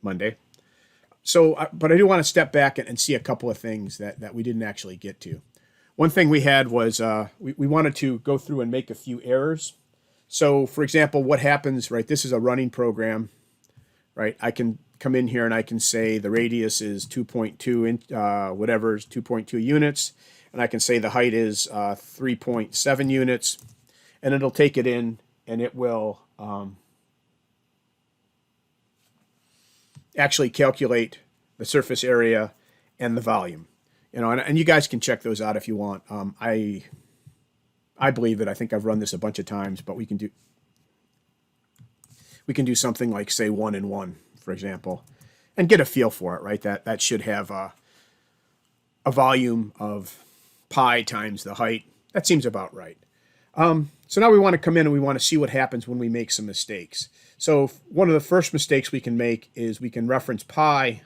Monday. So, but I do want to step back and see a couple of things that we didn't actually get to. One thing we had was we wanted to go through and make a few errors. So, for example, what happens, right? This is a running program, right? I can come in here and I can say the radius is 2.2 whatever is 2.2 units, and I can say the height is 3.7 units, and it'll take it in and it will actually calculate the surface area and the volume. You know, and you guys can check those out if you want. I believe it. I think I've run this a bunch of times, but we can do something like, say, 1 and 1, for example, and get a feel for it, right? That should have a volume of pi times the height. That seems about right. So now we want to come in and we want to see what happens when we make some mistakes. So one of the first mistakes we can make is we can reference pi,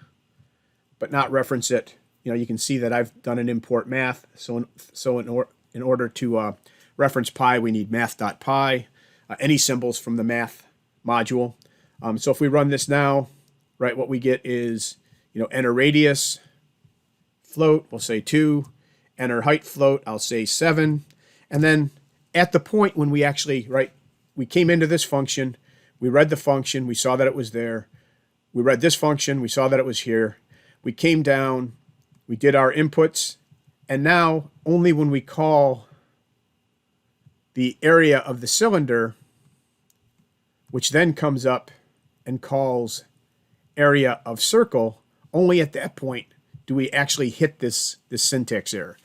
but not reference it. You know, you can see that I've done an import math. So in order to reference pi, we need math.pi, any symbols from the math module. So if we run this now, right, what we get is, you know, enter radius float, we'll say 2, enter height float, I'll say 7, and then at the point when we actually, right, we came into this function, we read the function, we saw that it was there, we read this function, we saw that it was here, we came down, we did our inputs, and now only when we call the area of the cylinder, which then comes up and calls area of circle, only at that point do we actually hit this syntax error.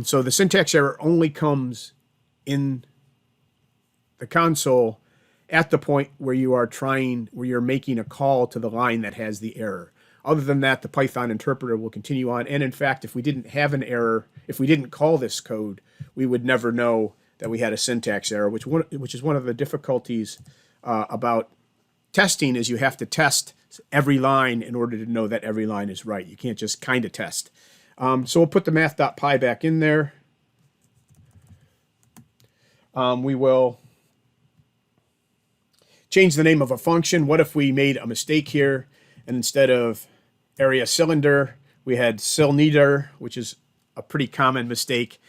So the syntax error only comes in the console at the point where you're making a call to the line that has the error. Other than that, the Python interpreter will continue on. And in fact, if we didn't have an error, if we didn't call this code, we would never know that we had a syntax error, which is one of the difficulties about testing, is you have to test every line in order to know that every line is right. You can't just kind of test. So we'll put the math.pi back in there. We will change the name of a function. What if we made a mistake here, and instead of area cylinder, we had cylinder, which is a pretty common mistake,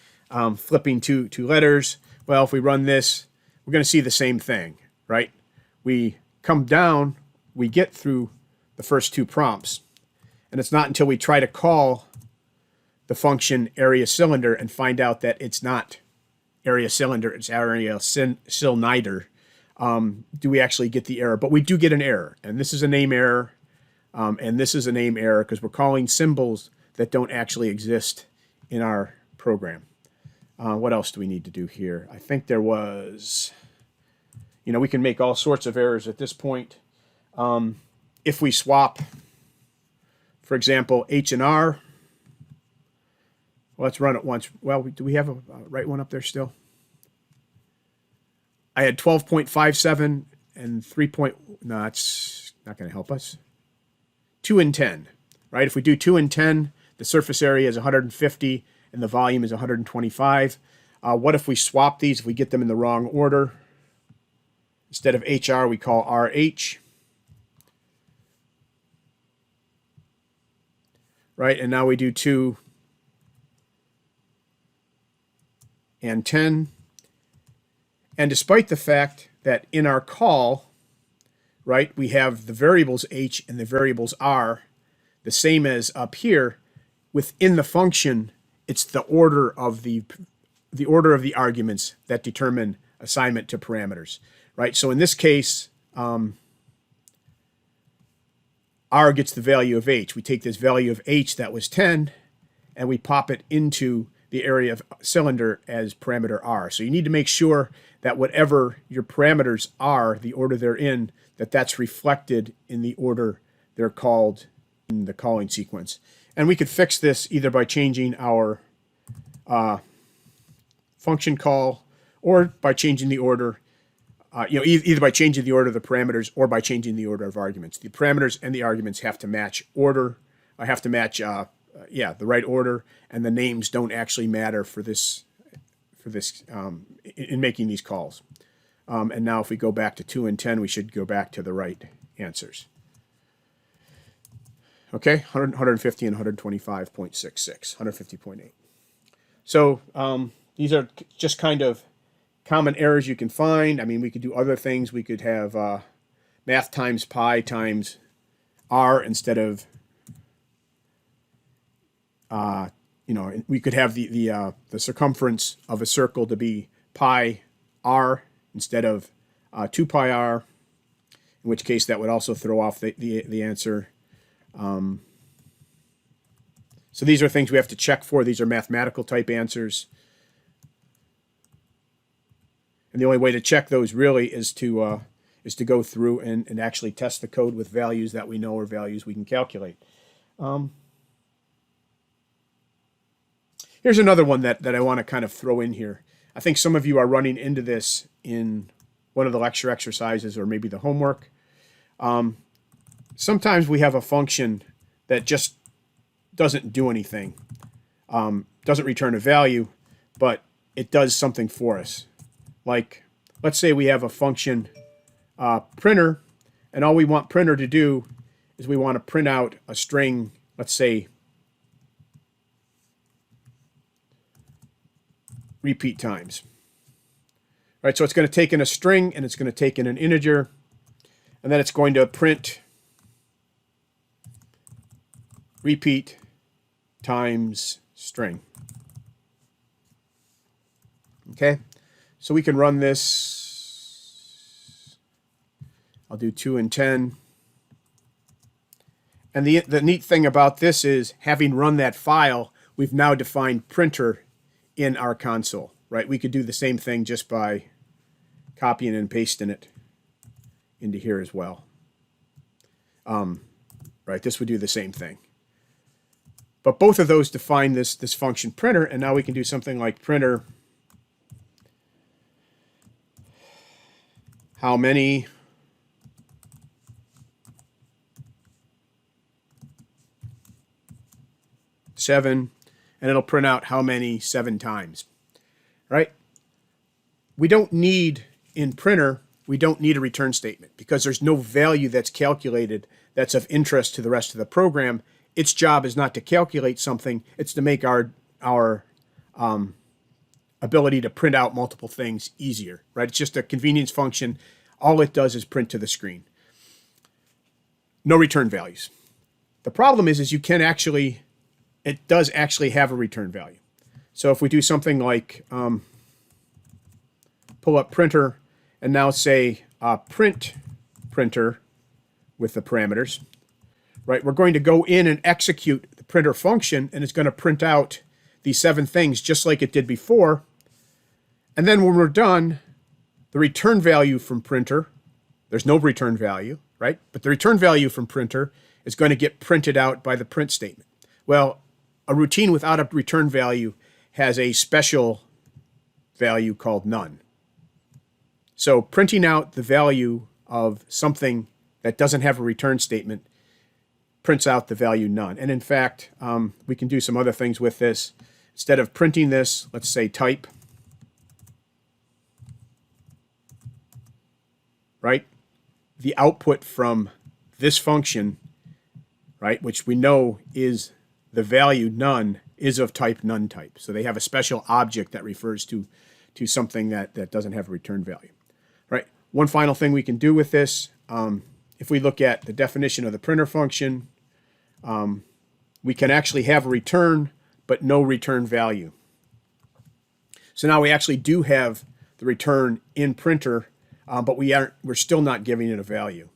flipping two letters? Well, if we run this, we're going to see the same thing, right? We come down, we get through the first 2 prompts, and it's not until we try to call the function area cylinder and find out that it's not area cylinder, it's area cylinder, do we actually get the error. But we do get an error, and this is a name error, and this is a name error because we're calling symbols that don't actually exist in our program. What else do we need to do here? I think there was, you know, we can make all sorts of errors at this point. If we swap, for example, H and R, well, let's run it once. Well, do we have a right one up there still? I had 12.57 and 3. No, it's not going to help us. 2 and 10, right? If we do 2 and 10, the surface area is 150 and the volume is 125. What if we swap these, if we get them in the wrong order? Instead of HR, we call RH. Right, and now we do 2 and 10. And despite the fact that in our call, right, we have the variables H and the variables R, the same as up here, within the function, it's the order of the arguments that determine assignment to parameters, right? So in this case, R gets the value of H. We take this value of H that was 10, and we pop it into the area of cylinder as parameter R. So you need to make sure that whatever your parameters are, the order they're in, that's reflected in the order they're called in the calling sequence. And we could fix this either by changing our function call or by changing the order, either by changing the order of the parameters or by changing the order of arguments. The parameters and the arguments have to match order, the right order, and the names don't actually matter for this in making these calls. And now if we go back to 2 and 10, we should go back to the right answers. Okay, 150 and 125.66, 150.8. So these are just kind of common errors you can find. I mean, we could do other things. We could have math times pi times r instead of, we could have the circumference of a circle to be pi r instead of 2 pi r, in which case that would also throw off the answer. So these are things we have to check for. These are mathematical type answers. And the only way to check those really is to go through and actually test the code with values that we know or values we can calculate. Here's another one that I want to kind of throw in here. I think some of you are running into this in one of the lecture exercises or maybe the homework. Sometimes we have a function that just doesn't do anything, doesn't return a value, but it does something for us. Like, let's say we have a function printer, and all we want printer to do is we want to print out a string, let's say, repeat times. All right, so it's going to take in a string, and it's going to take in an integer, and then it's going to print repeat times string. Okay, so we can run this. I'll do 2 and 10. And the neat thing about this is, having run that file, we've now defined printer in our console, right? We could do the same thing just by copying and pasting it into here as well. Right, this would do the same thing. But both of those define this function printer, and now we can do something like printer how many seven, and it'll print out how many 7 times, right? We don't need, in printer, we don't need a return statement because there's no value that's calculated that's of interest to the rest of the program. Its job is not to calculate something, it's to make our ability to print out multiple things easier, right? It's just a convenience function. All it does is print to the screen. No return values. The problem is you can actually, it does actually have a return value. So if we do something like pull up printer and now say print printer with the parameters, right? We're going to go in and execute the printer function, and it's going to print out these 7 things just like it did before. And then when we're done, the return value from printer, there's no return value, right? But the return value from printer is going to get printed out by the print statement. Well, a routine without a return value has a special value called none. So printing out the value of something that doesn't have a return statement prints out the value none. And in fact, we can do some other things with this. Instead of printing this, let's say type, right? The output from this function, right, which we know is the value none, is of type none type. So they have a special object that refers to something that doesn't have a return value, right? One final thing we can do with this, if we look at the definition of the printer function, we can actually have a return, but no return value. So now we actually do have the return in printer, but we're still not giving it a value.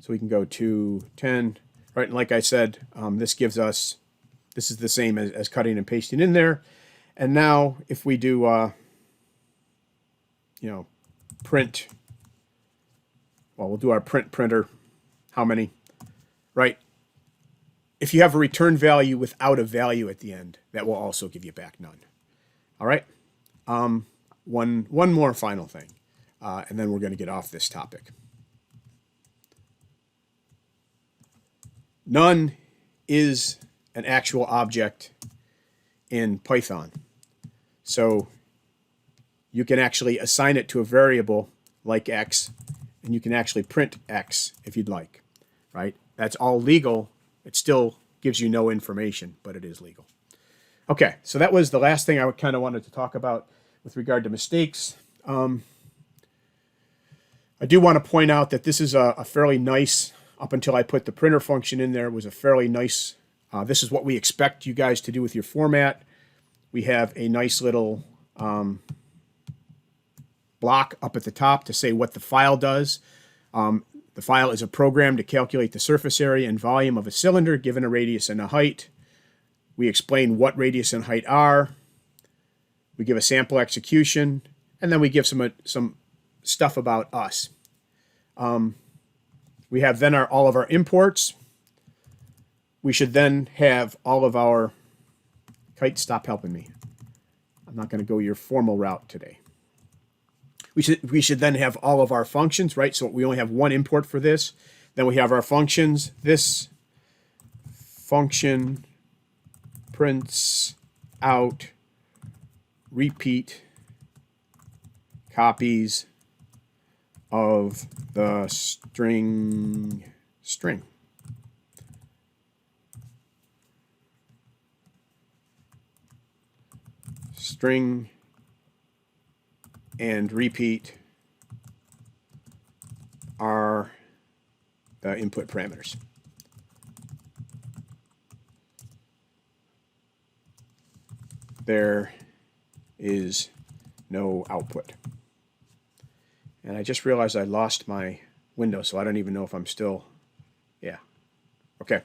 So we can go to 10, right? And like I said, this gives us, this is the same as cutting and pasting in there. And now if we do, print, well, we'll do our print printer, how many, right? If you have a return value without a value at the end, that will also give you back none. All right. One more final thing, and then we're going to get off this topic. None is an actual object in Python. So you can actually assign it to a variable like x, and you can actually print x if you'd like, right? That's all legal. It's still gives you no information, but it is legal. Okay, so that was the last thing I kind of wanted to talk about with regard to mistakes. I do want to point out that this is a fairly nice, up until I put the printer function in there, was a fairly nice, this is what we expect you guys to do with your format. We have a nice little block up at the top to say what the file does. The file is a program to calculate the surface area and volume of a cylinder given a radius and a height. We explain what radius and height are. We give a sample execution, and then we give some stuff about us. We have then all of our imports. We should then have all of our... Kite, stop helping me. I'm not going to go your formal route today. We should then have all of our functions, right? So we only have one import for this. Then we have our functions. This function prints out repeat copies of the string. String and repeat are the input parameters. There is no output. And I just realized I lost my window, so I don't even know if I'm still, yeah. Okay.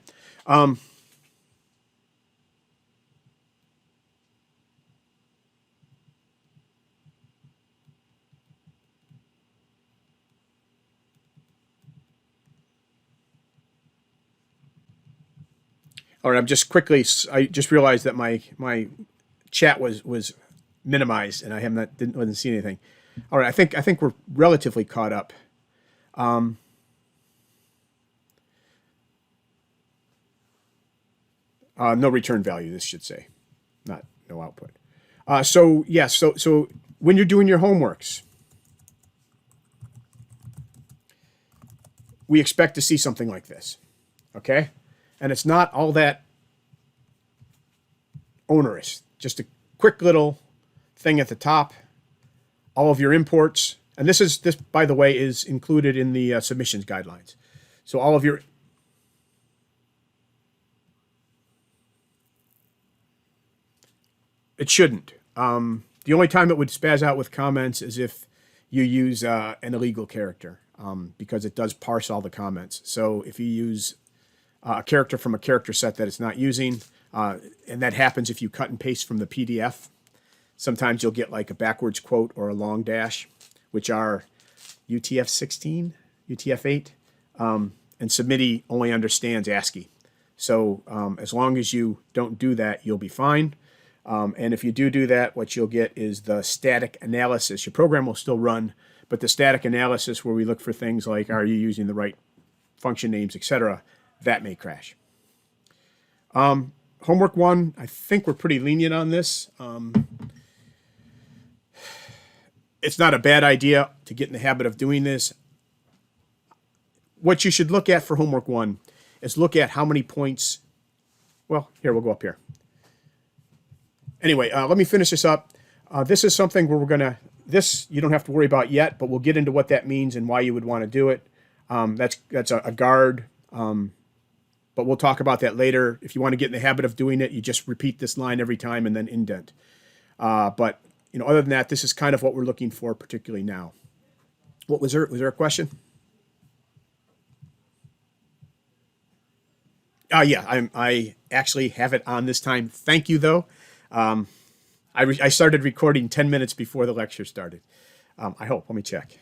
All right, I just realized that my chat was minimized, and I didn't see anything. All right, I think we're relatively caught up. No return value, this should say, not no output. So when you're doing your homeworks, we expect to see something like this, okay? And it's not all that onerous. Just a quick little thing at the top. All of your imports. And this, by the way, is included in the submissions guidelines. So all of your... It shouldn't. The only time it would spaz out with comments is if you use an illegal character, because it does parse all the comments. So if you use... a character from a character set that it's not using, and that happens if you cut and paste from the PDF. Sometimes you'll get like a backwards quote or a long dash, which are UTF-16, UTF-8, and Submiti only understands ASCII. So as long as you don't do that, you'll be fine. And if you do that, what you'll get is the static analysis. Your program will still run, but the static analysis where we look for things like, are you using the right function names, etc., that may crash. Homework 1, I think we're pretty lenient on this. It's not a bad idea to get in the habit of doing this. What you should look at for homework 1 is look at how many points. Well, here, we'll go up here. Anyway, let me finish this up. This is something where we're going to, this you don't have to worry about yet, but we'll get into what that means and why you would want to do it. That's a guard. But we'll talk about that later. If you want to get in the habit of doing it, you just repeat this line every time and then indent. But other than that, this is kind of what we're looking for, particularly now. What was there? Was there a question? Yeah, I actually have it on this time. Thank you, though. I started recording 10 minutes before the lecture started. I hope. Let me check.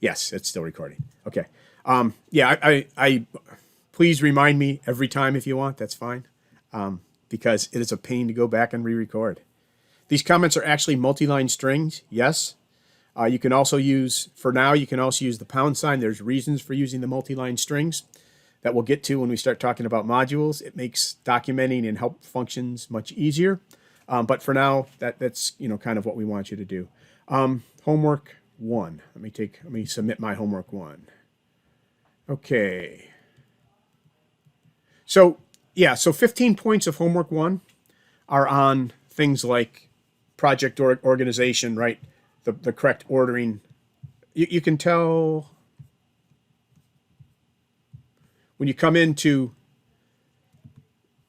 Yes, it's still recording. Okay. Yeah, I please remind me every time if you want. That's fine. Because it is a pain to go back and re-record. These comments are actually multi-line strings. Yes. You can also use, for now, you can also use the pound sign. There's reasons for using the multi-line strings that we'll get to when we start talking about modules. It makes documenting and help functions much easier. But for now, that's kind of what we want you to do. Homework 1. Let me submit my homework 1. Okay. So yeah, so 15 points of homework 1 are on things like project organization, right? The correct ordering. You can tell when you come into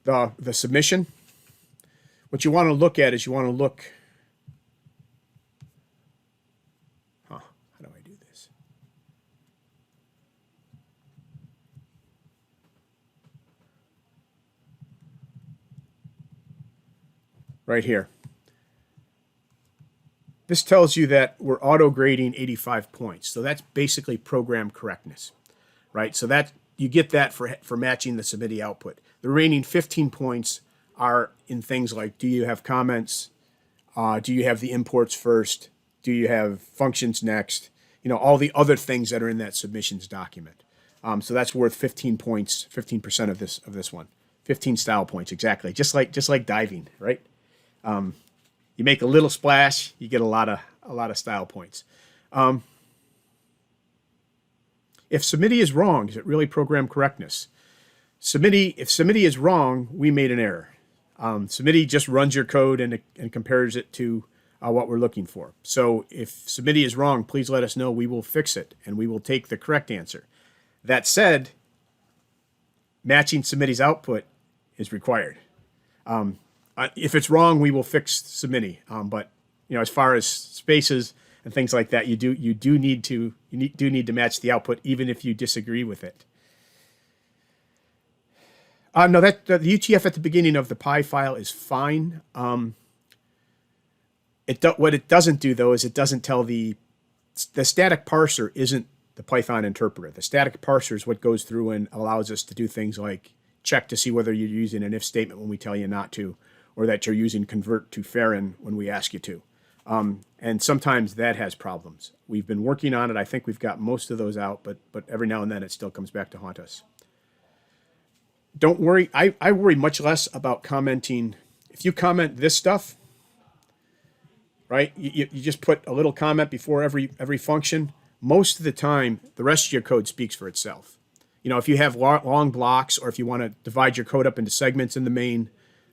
the submission, what you want to look at is you want to look, how do I do this? Right here. This tells you that we're auto grading 85 points. So that's basically program correctness, right? So that you get that for matching the submittee output. The remaining 15 points are in things like, do you have comments? Do you have the imports first? Do you have functions next? You know, all the other things that are in that submissions document. So that's worth 15 points, 15% of this one. 15 style points, exactly. Just like diving, right? You make a little splash, you get a lot of style points. If submittee is wrong, is it really program correctness? If submittee is wrong, we made an error. Submittee just runs your code and compares it to what we're looking for. So if submittee is wrong, please let us know. We will fix it, and we will take the correct answer. That said, matching submittee's output is required. If it's wrong, we will fix submittee. But you know, as far as spaces and things like that, you do need to match the output, even if you disagree with it. No, the UTF at the beginning of the Pi file is fine. What it doesn't do though is it doesn't tell the static parser isn't the Python interpreter. The static parser is what goes through and allows us to do things like check to see whether you're using an if statement when we tell you not to, or that you're using convert to Farron when we ask you to. And sometimes that has problems. We've been working on it. I think we've got most of those out, but every now and then it still comes back to haunt us. Don't worry. I worry much less about commenting. If you comment this stuff, right, you just put a little comment before every function. Most of the time, the rest of your code speaks for itself. You know, if you have long blocks, or if you want to divide your code up into segments in the main,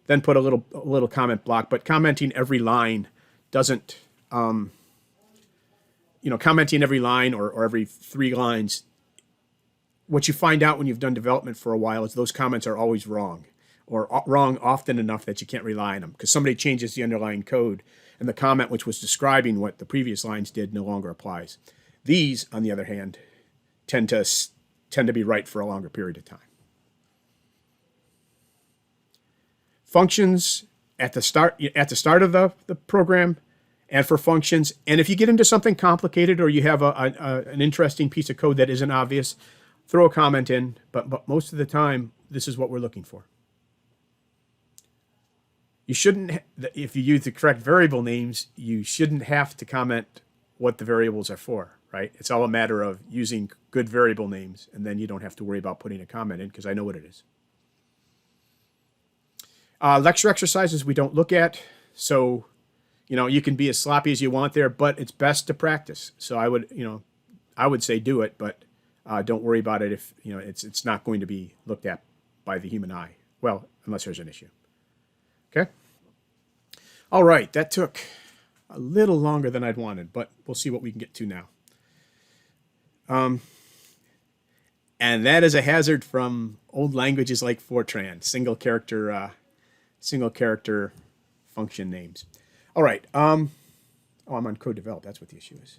then put a little comment block. But commenting every line doesn't, commenting every line or every 3 lines, what you find out when you've done development for a while is those comments are always wrong, or wrong often enough that you can't rely on them because somebody changes the underlying code and the comment which was describing what the previous lines did no longer applies. These, on the other hand, tend to be right for a longer period of time. Functions at the start of the program, and for functions. And if you get into something complicated or you have an interesting piece of code that isn't obvious, throw a comment in. But most of the time, this is what we're looking for. You shouldn't, if you use the correct variable names, you shouldn't have to comment what the variables are for, right? It's all a matter of using good variable names, and then you don't have to worry about putting a comment in because I know what it is. Lecture exercises we don't look at, so you can be as sloppy as you want there, but it's best to practice. So I would say do it, but don't worry about it if it's not going to be looked at by the human eye. Well, unless there's an issue. Okay. All right, that took a little longer than I'd wanted, but we'll see what we can get to now. And that is a hazard from old languages like Fortran, single character function names. All right. I'm on code develop. That's what the issue is.